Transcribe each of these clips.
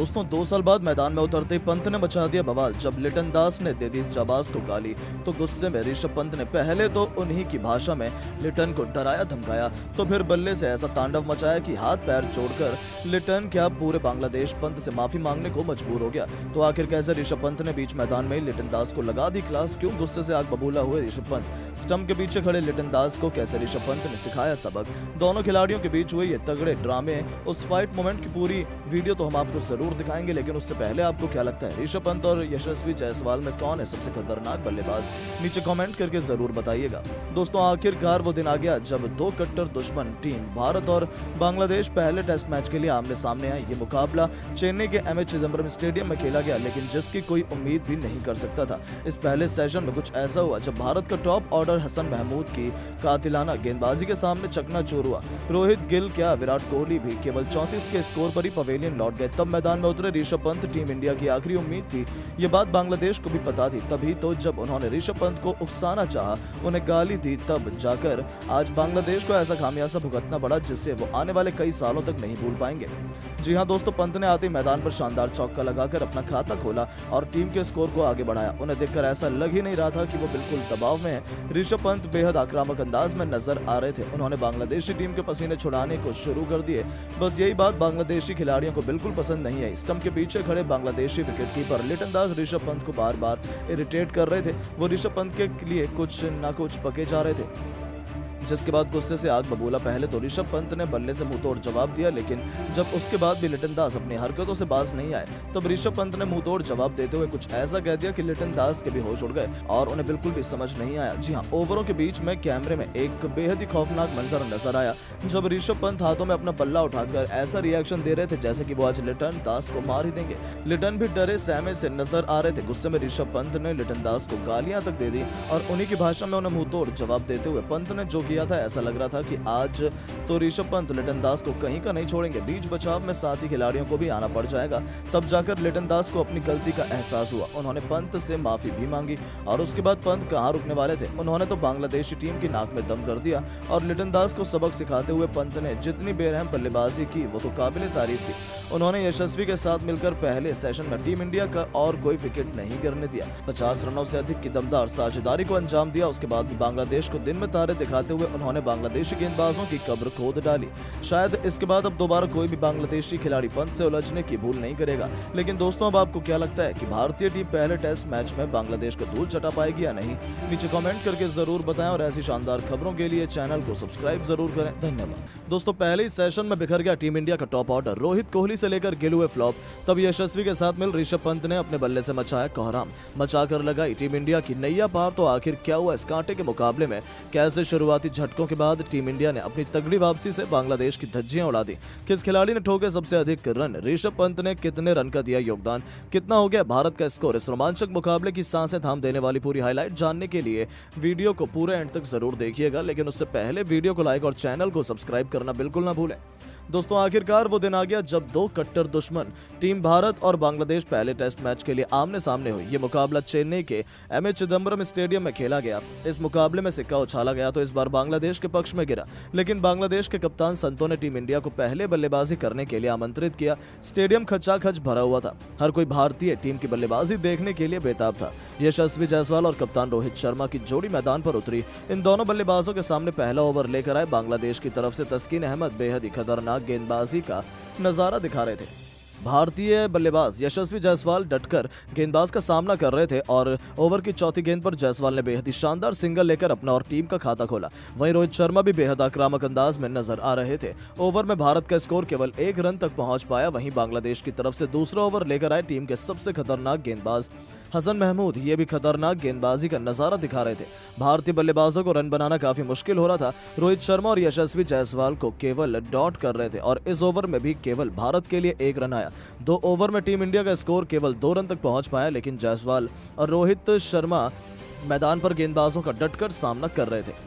दोस्तों 2 साल बाद मैदान में उतरते ही पंत ने मचा दिया बवाल। जब लिटन दास ने दे दी जाबाज को गाली तो गुस्से में ऋषभ पंत ने पहले तो उन्हीं की भाषा में लिटन को डराया धमकाया, तो फिर बल्ले से ऐसा तांडव मचाया कि हाथ पैर जोड़कर लिटन क्या पूरे बांग्लादेश पंत से माफी मांगने को मजबूर हो गया। तो आखिर कैसे ऋषभ पंत ने बीच मैदान में लिटन दास को लगा दी क्लास, क्यों गुस्से से आग बबूला हुए ऋषभ पंत, स्टंप के पीछे खड़े लिटन दास को कैसे ऋषभ पंत ने सिखाया सबक, दोनों खिलाड़ियों के बीच हुए ये तगड़े ड्रामे, उस फाइट मोमेंट की पूरी वीडियो तो हम आपको जरूर दिखाएंगे। लेकिन उससे पहले आपको क्या लगता है ऋषभ पंत और यशस्वी जायसवाल में कौन है सबसे खतरनाक बल्लेबाज, नीचे कमेंट करके जरूर बताइएगा। दोस्तों आखिरकार वो दिन आ गया जब दो कट्टर दुश्मन टीम भारत और बांग्लादेश पहले टेस्ट मैच के लिए आमने सामने आए। ये मुकाबला चेन्नई के एमए चिदंबरम स्टेडियम में खेला गया, लेकिन जिसकी कोई उम्मीद भी नहीं कर सकता था। इस पहले सेशन में कुछ ऐसा हुआ जब भारत का टॉप ऑर्डर हसन महमूद की कातिलाना गेंदबाजी के सामने चकनाचूर हुआ। रोहित गिल क्या विराट कोहली भी केवल 34 के स्कोर पर ही पवेलियन लौट गए। तब मैदान में उतरे ऋषभ पंत, टीम इंडिया की आखिरी उम्मीद थी। ये बात बांग्लादेश को भी पता थी, तभी तो जब उन्होंने ऋषभ पंत को उकसाना चाहा, उन्हें गाली दी, तब जाकर आज बांग्लादेश को ऐसा खामियाजा भुगतना पड़ा जिससे वो आने वाले कई सालों तक नहीं भूल पाएंगे। जी हां दोस्तों, पंत ने आते ही मैदान पर शानदार चौका लगाकर अपना खाता खोला और टीम के स्कोर को आगे बढ़ाया। उन्हें देखकर ऐसा लग ही नहीं रहा था कि वो बिल्कुल दबाव में है। ऋषभ पंत बेहद आक्रामक अंदाज में नजर आ रहे थे। उन्होंने बांग्लादेशी टीम के पसीने छुड़ाने को शुरू कर दिए। बस यही बात बांग्लादेशी खिलाड़ियों को बिल्कुल पसंद नहीं आई। स्टंप के पीछे खड़े बांग्लादेशी विकेटकीपर लिटन दास ऋषभ पंत को बार बार इरिटेट कर रहे थे। वो ऋषभ पंत के लिए कुछ न कुछ पके जा रहे थे, जिसके बाद गुस्से से आग बबूला। पहले तो ऋषभ पंत ने बल्ले से मुंहतोड़ जवाब दिया, लेकिन जब उसके बाद भी लिटन दास अपनी हरकतों से बाज नहीं आए, तब ऋषभ पंत ने मुंहतोड़ जवाब देते हुए कुछ ऐसा कह दिया कि लिटन दास के भी होश उड़ गए और उन्हें बिल्कुल भी समझ नहीं आया। जी हां, ओवरों के बीच में कैमरे में एक बेहद ही खौफनाक मंजर नजर आया जब ऋषभ पंत हाथों में अपना बल्ला उठाकर ऐसा रिएक्शन दे रहे थे जैसे कि वो आज लिटन दास को मार ही देंगे। लिटन भी डरे सहमे से नजर आ रहे थे। गुस्से में ऋषभ पंत ने लिटन दास को गालियां तक दे दी और उन्हीं की भाषा में उन्हें मुंहतोड़ जवाब देते हुए पंत ने जो किया था ऐसा लग रहा था कि आज तो ऋषभ पंत लिटन दास को कहीं का नहीं छोड़ेंगे। बीच बचाव में साथी खिलाड़ियों को भी आना पड़ जाएगा। तब जाकर लिटन दास को अपनी गलती का एहसास हुआ। उन्होंने पंत से माफी भी मांगी और उसके बाद पंत कहां रुकने वाले थे, उन्होंने तो बांग्लादेशी टीम की नाक में दम कर दिया और लिटन दास को सबक सिखाते हुए पंत ने जितनी बेरहम बल्लेबाजी की वो तो काबिले तारीफ थी। उन्होंने यशस्वी के साथ मिलकर पहले सेशन में टीम इंडिया का और कोई विकेट नहीं करने दिया। 50 रनों से अधिक की दमदार साझेदारी को अंजाम दिया। उसके बाद भी बांग्लादेश को दिन में तारे दिखाते हुए उन्होंने बांग्लादेशी गेंदबाजों की कब्र खोद डाली। शायद इसके बाद अब दोबारा कोई भी बांग्लादेशी खिलाड़ी पंत से उलझने की भूल नहीं करेगा। लेकिन दोस्तों अब आपको क्या लगता है कि भारतीय टीम पहले टेस्ट मैच में बांग्लादेश को धूल चटा पाएगी या नहीं, नीचे कमेंट करके जरूर बताएं और ऐसी शानदार खबरों के लिए चैनल को सब्सक्राइब जरूर करें। धन्यवाद। दोस्तों पहले ही सेशन में बिखर गया टीम इंडिया का टॉप ऑर्डर। रोहित कोहली से लेकर गिल हुए फ्लॉप। तब यशस्वी के साथ मिल ऋषभ पंत ने अपने बल्ले से मचाया कोहराम, मचाकर लगाई टीम इंडिया की नैया पार। तो आखिर क्या हुआ इस कांटे के मुकाबले में, कैसे शुरुआती झटकों के बाद टीम इंडिया ने अपनी तगड़ी वापसी से बांग्लादेश की धज्जियां उड़ा दी, किस खिलाड़ी ने ठोके सबसे अधिक रन, ऋषभ पंत ने कितने रन का दिया योगदान, कितना हो गया भारत का स्कोर। इस रोमांचक मुकाबले की सांसें थाम देने वाली पूरी हाईलाइट जानने के लिए वीडियो को पूरे एंड तक जरूर देखिएगा। लेकिन उससे पहले वीडियो को लाइक और चैनल को सब्सक्राइब करना बिल्कुल ना भूलें। दोस्तों आखिरकार वो दिन आ गया जब दो कट्टर दुश्मन टीम भारत और बांग्लादेश पहले टेस्ट मैच के लिए आमने सामने हुई। ये मुकाबला चेन्नई के एमए चिदंबरम स्टेडियम में खेला गया। इस मुकाबले में सिक्का उछाला गया तो इस बार बांग्लादेश के पक्ष में गिरा, लेकिन बांग्लादेश के कप्तान संतो ने टीम इंडिया को पहले बल्लेबाजी करने के लिए आमंत्रित किया। स्टेडियम खचाखच भरा हुआ था। हर कोई भारतीय टीम की बल्लेबाजी देखने के लिए बेताब था। यशस्वी जायसवाल और कप्तान रोहित शर्मा की जोड़ी मैदान पर उतरी। इन दोनों बल्लेबाजों के सामने पहला ओवर लेकर आए बांग्लादेश की तरफ से तस्कीन अहमद बेहद ही खतरनाक गेंदबाजी का नजारा दिखा रहे थे। भारतीय बल्लेबाज यशस्वी जायसवाल डटकर गेंदबाज का सामना कर रहे थे और ओवर की चौथी गेंद पर जायसवाल ने बेहद ही शानदार सिंगल लेकर अपना और टीम का खाता खोला। वहीं रोहित शर्मा भी बेहद आक्रामक अंदाज में नजर आ रहे थे। ओवर में भारत का स्कोर केवल 1 रन तक पहुंच पाया। वहीं बांग्लादेश की तरफ से दूसरा ओवर लेकर आए टीम के सबसे खतरनाक गेंदबाज हसन महमूद। ये भी खतरनाक गेंदबाजी का नजारा दिखा रहे थे। भारतीय बल्लेबाजों को रन बनाना काफी मुश्किल हो रहा था। रोहित शर्मा और यशस्वी जायसवाल को केवल डॉट कर रहे थे और इस ओवर में भी केवल भारत के लिए 1 रन आया। 2 ओवर में टीम इंडिया का स्कोर केवल 2 रन तक पहुंच पाया, लेकिन जायसवाल और रोहित शर्मा मैदान पर गेंदबाजों का डटकर सामना कर रहे थे।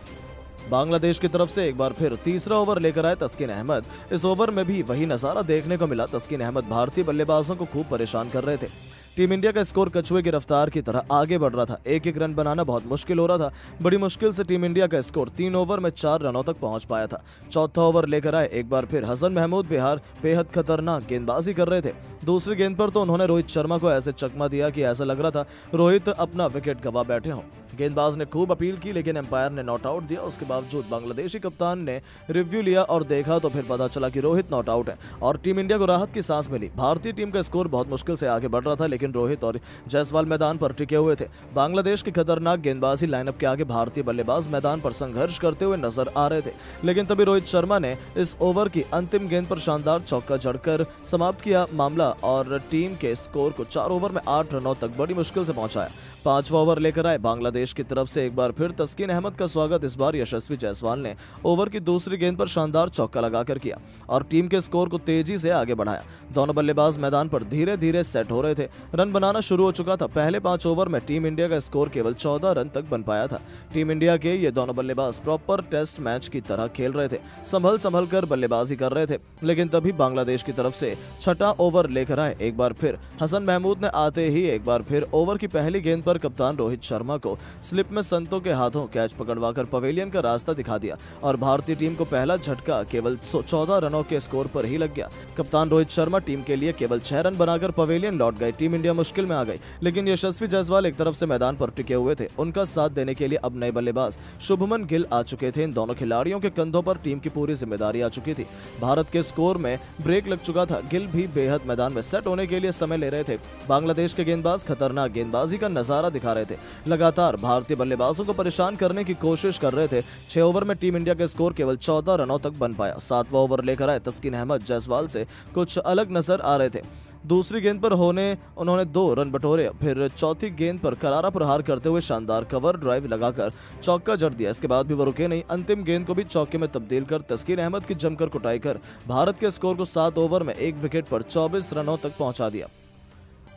बांग्लादेश की तरफ से एक बार फिर तीसरा ओवर लेकर आए तस्कीन अहमद। इस ओवर में भी वही नजारा देखने को मिला। तस्कीन अहमद भारतीय बल्लेबाजों को खूब परेशान कर रहे थे। टीम इंडिया का स्कोर कछुए की रफ्तार की तरह आगे बढ़ रहा था। एक एक रन बनाना बहुत मुश्किल हो रहा था। बड़ी मुश्किल से टीम इंडिया का स्कोर 3 ओवर में 4 रनों तक पहुंच पाया था। चौथा ओवर लेकर आए एक बार फिर हसन महमूद बेहद खतरनाक गेंदबाजी कर रहे थे। दूसरी गेंद पर तो उन्होंने रोहित शर्मा को ऐसे चकमा दिया कि ऐसा लग रहा था रोहित अपना विकेट गंवा बैठे हों। गेंदबाज ने खूब अपील की लेकिन एम्पायर ने नॉट आउट दिया। उसके बावजूद बांग्लादेशी कप्तान ने रिव्यू लिया और देखा तो फिर पता चला कि रोहित नॉट आउट है और टीम इंडिया को राहत की सांस मिली। भारतीय टीम का स्कोर बहुत मुश्किल से आगे बढ़ रहा था लेकिन रोहित और जायसवाल मैदान पर टिके हुए थे। बांग्लादेश की खतरनाक गेंदबाजी लाइनअप के आगे भारतीय बल्लेबाज मैदान पर संघर्ष करते हुए नजर आ रहे थे, लेकिन तभी रोहित शर्मा ने इस ओवर की अंतिम गेंद पर शानदार चौका जड़कर समाप्त किया मामला और टीम के स्कोर को 4 ओवर में 8 रनों तक बड़ी मुश्किल से पहुंचाया। 5वां ओवर लेकर आए बांग्लादेश की तरफ से एक बार फिर तस्कीन अहमद का स्वागत इस बार यशस्वी जायसवाल ने ओवर की दूसरी गेंद पर शानदार चौका लगाकर किया और टीम के स्कोर को तेजी से आगे बढ़ाया। दोनों बल्लेबाज मैदान पर धीरे धीरे सेट हो रहे थे, रन बनाना शुरू हो चुका था। पहले 5 ओवर में टीम इंडिया का स्कोर केवल 14 रन तक बन पाया था। टीम इंडिया के ये दोनों बल्लेबाज प्रॉपर टेस्ट मैच की तरह खेल रहे थे, संभल कर बल्लेबाजी कर रहे थे, लेकिन तभी बांग्लादेश की तरफ से 6वां ओवर लेकर आए एक बार फिर हसन महमूद ने आते ही एक बार फिर ओवर की पहली गेंद पर कप्तान रोहित शर्मा को स्लिप में संतों के हाथों कैच पकड़वाकर पवेलियन का रास्ता दिखा दिया और भारतीय टीम को पहला झटका केवल 14 रनों के स्कोर पर ही लग गया। कप्तान रोहित शर्मा टीम के लिए केवल 6 रन बनाकर पवेलियन लौट गए। टीम इंडिया मुश्किल में आ गई, लेकिन यशस्वी जायसवाल एक तरफ से मैदान पर टिके हुए थे। उनका साथ देने के लिए अब नए बल्लेबाज शुभमन गिल आ चुके थे। इन दोनों खिलाड़ियों के कंधों पर टीम की पूरी जिम्मेदारी आ चुकी थी। भारत के स्कोर में ब्रेक लग चुका था। गिल भी बेहद मैदान में सेट होने के लिए समय ले रहे थे। बांग्लादेश के गेंदबाज खतरनाक गेंदबाजी का नजारा दिखा रहे थे, लगातार भारतीय बल्लेबाजों को परेशान करने की कोशिश कर रहे थे। 6 ओवर में टीम इंडिया का स्कोर केवल 14 रनों तक बन पाया। 7वां ओवर लेकर आए तस्कीन अहमद जायसवाल से कुछ अलग नजर आ रहे थे। दूसरी गेंद पर उन्होंने 2 रन बटोरे, फिर चौथी गेंद पर करारा प्रहार करते हुए शानदार कवर ड्राइव लगाकर चौका जड़ दिया। इसके बाद भी वो रुके नहीं, अंतिम गेंद को भी चौके में तब्दील कर तस्कीन अहमद की जमकर कुटाई कर भारत के स्कोर को 7 ओवर में 1 विकेट पर 24 रनों तक पहुंचा दिया।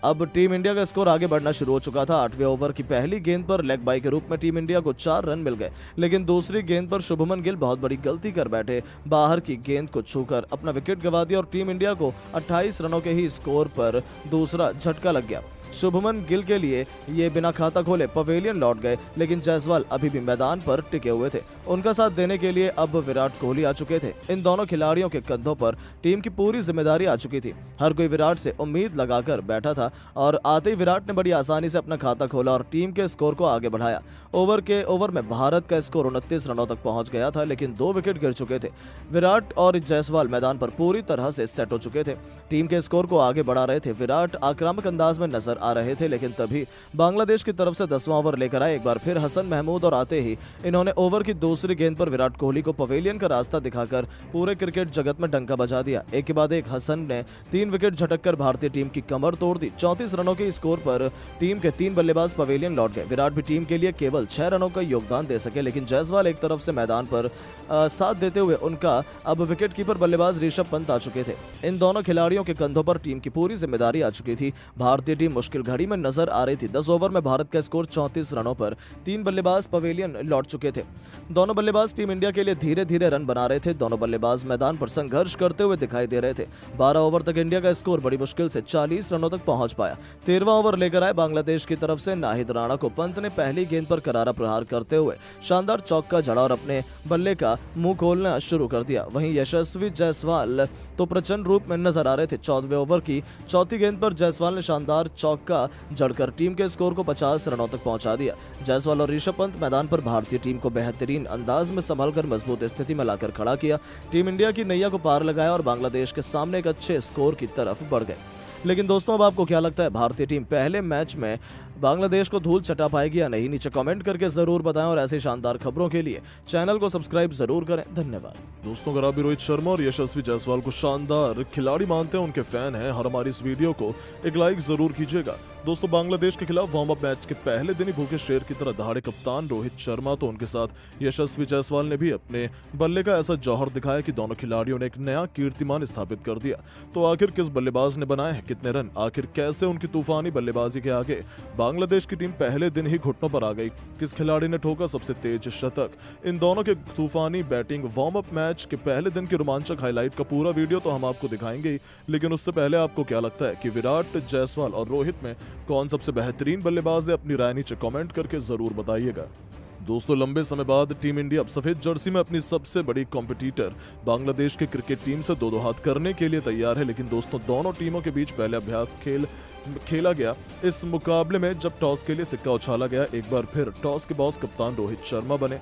अब टीम इंडिया का स्कोर आगे बढ़ना शुरू हो चुका था। 8वें ओवर की पहली गेंद पर लेग बाई के रूप में टीम इंडिया को 4 रन मिल गए, लेकिन दूसरी गेंद पर शुभमन गिल बहुत बड़ी गलती कर बैठे। बाहर की गेंद को छूकर अपना विकेट गंवा दिया और टीम इंडिया को 28 रनों के ही स्कोर पर दूसरा झटका लग गया। शुभमन गिल के लिए ये बिना खाता खोले पवेलियन लौट गए, लेकिन जायसवाल अभी भी मैदान पर टिके हुए थे। उनका साथ देने के लिए अब विराट कोहली आ चुके थे। इन दोनों खिलाड़ियों के कंधों पर टीम की पूरी जिम्मेदारी आ चुकी थी। हर कोई विराट से उम्मीद लगाकर बैठा था और आते ही विराट ने बड़ी आसानी से अपना खाता खोला और टीम के स्कोर को आगे बढ़ाया। ओवर में भारत का स्कोर 29 रनों तक पहुंच गया था, लेकिन 2 विकेट गिर चुके थे। विराट और जायसवाल मैदान पर पूरी तरह से सेट हो चुके थे, टीम के स्कोर को आगे बढ़ा रहे थे। विराट आक्रामक अंदाज में नजर आ रहे थे, लेकिन तभी बांग्लादेश की तरफ से 10वां ओवर लेकर आए एक बार फिर हसन महमूद और आते ही इन्होंने ओवर की दूसरी गेंद पर विराट कोहली को पवेलियन का रास्ता दिखाकर पूरे क्रिकेट जगत में डंका बजा दिया। एक के बाद एक हसन ने 3 विकेट झटककर भारतीय टीम की कमर तोड़ दी। 34 रनों के स्कोर पर टीम के 3 बल्लेबाज पवेलियन लौट गए। विराट भी टीम के लिए केवल 6 रनों का योगदान दे सके, लेकिन जायसवाल एक तरफ से मैदान पर साथ देते हुए उनका अब विकेट कीपर बल्लेबाज ऋषभ पंत आ चुके थे। इन दोनों खिलाड़ियों के कंधों पर टीम की पूरी जिम्मेदारी आ चुकी थी। भारतीय टीम मुश्किल घड़ी में नजर आ रही थी। 10 ओवर में भारत का स्कोर 34 रनों पर 3 बल्लेबाज पवेलियन लौट चुके थे। दोनों बल्लेबाज टीम इंडिया के लिए धीरे धीरे रन बना रहे थे। दोनों बल्लेबाज मैदान पर संघर्ष करते हुए दिखाई दे रहे थे। 12 ओवर तक इंडिया का स्कोर बड़ी मुश्किल से 40 रनों तक पहुंच पाया। 13वां ओवर लेकर आए बांग्लादेश की तरफ से नाहिद राणा को पंत ने पहली गेंद पर करारा प्रहार करते हुए शानदार चौका जड़ा और अपने बल्ले का मुंह खोलना शुरू कर दिया। वहीं यशस्वी जायसवाल तो प्रचंड रूप में नजर आ रहे थे। 14वें ओवर की चौथी गेंद पर जायसवाल ने शानदार चौका जड़कर टीम के स्कोर को 50 रनों तक पहुंचा दिया। जायसवाल और ऋषभ पंत मैदान पर भारतीय टीम को बेहतरीन अंदाज में संभालकर मजबूत स्थिति में लाकर खड़ा किया। टीम इंडिया की नैया को पार लगाया और बांग्लादेश के सामने एक अच्छे स्कोर की तरफ बढ़ गए। लेकिन दोस्तों, अब आपको क्या लगता है, भारतीय टीम पहले मैच में बांग्लादेश को धूल चटा पाएगी या नहीं? नीचे कमेंट करके जरूर बताएं और ऐसी शानदार खबरों के लिए चैनल को सब्सक्राइब जरूर करें। धन्यवाद। दोस्तों, अगर आप भी रोहित शर्मा और यशस्वी जायसवाल को शानदार खिलाड़ी मानते हैं, उनके फैन हैं, और हमारी इस वीडियो को एक लाइक जरूर कीजिएगा। दोस्तों, बांग्लादेश के खिलाफ वार्म अप मैच के पहले दिन ही भूखे शेर की तरह दहाड़े कप्तान रोहित शर्मा तो उनके साथ यशस्वी जायसवाल ने भी अपने बल्ले का ऐसा जौहर दिखाया कि दोनों खिलाड़ियों ने एक नया कीर्तिमान स्थापित कर दिया। तो आखिर किस बल्लेबाज ने बनाए हैं कितने रन? आखिर कैसे उनकी तूफानी बल्लेबाजी के आगे बांग्लादेश की टीम पहले दिन ही घुटनों पर आ गई? किस खिलाड़ी ने ठोका सबसे तेज शतक? इन दोनों के तूफानी बैटिंग वार्म अप मैच के पहले दिन की रोमांचक हाईलाइट का पूरा वीडियो तो हम आपको दिखाएंगे ही, लेकिन उससे पहले आपको क्या लगता है कि विराट, जायसवाल और रोहित में कौन सबसे बेहतरीन बल्लेबाज है? अपनी राय नीचे कमेंट करके जरूर बताइएगा। दोस्तों लंबे समय बाद टीम इंडिया अब सफेद जर्सी में अपनी सबसे बड़ी कॉम्पिटिटर बांग्लादेश के क्रिकेट टीम से दो हाथ करने के लिए तैयार है। लेकिन दोस्तों दोनों टीमों के बीच पहले अभ्यास खेला गया। इस मुकाबले में जब टॉस के लिए सिक्का उछाला गया, एक बार फिर टॉस के बॉस कप्तान रोहित शर्मा बने।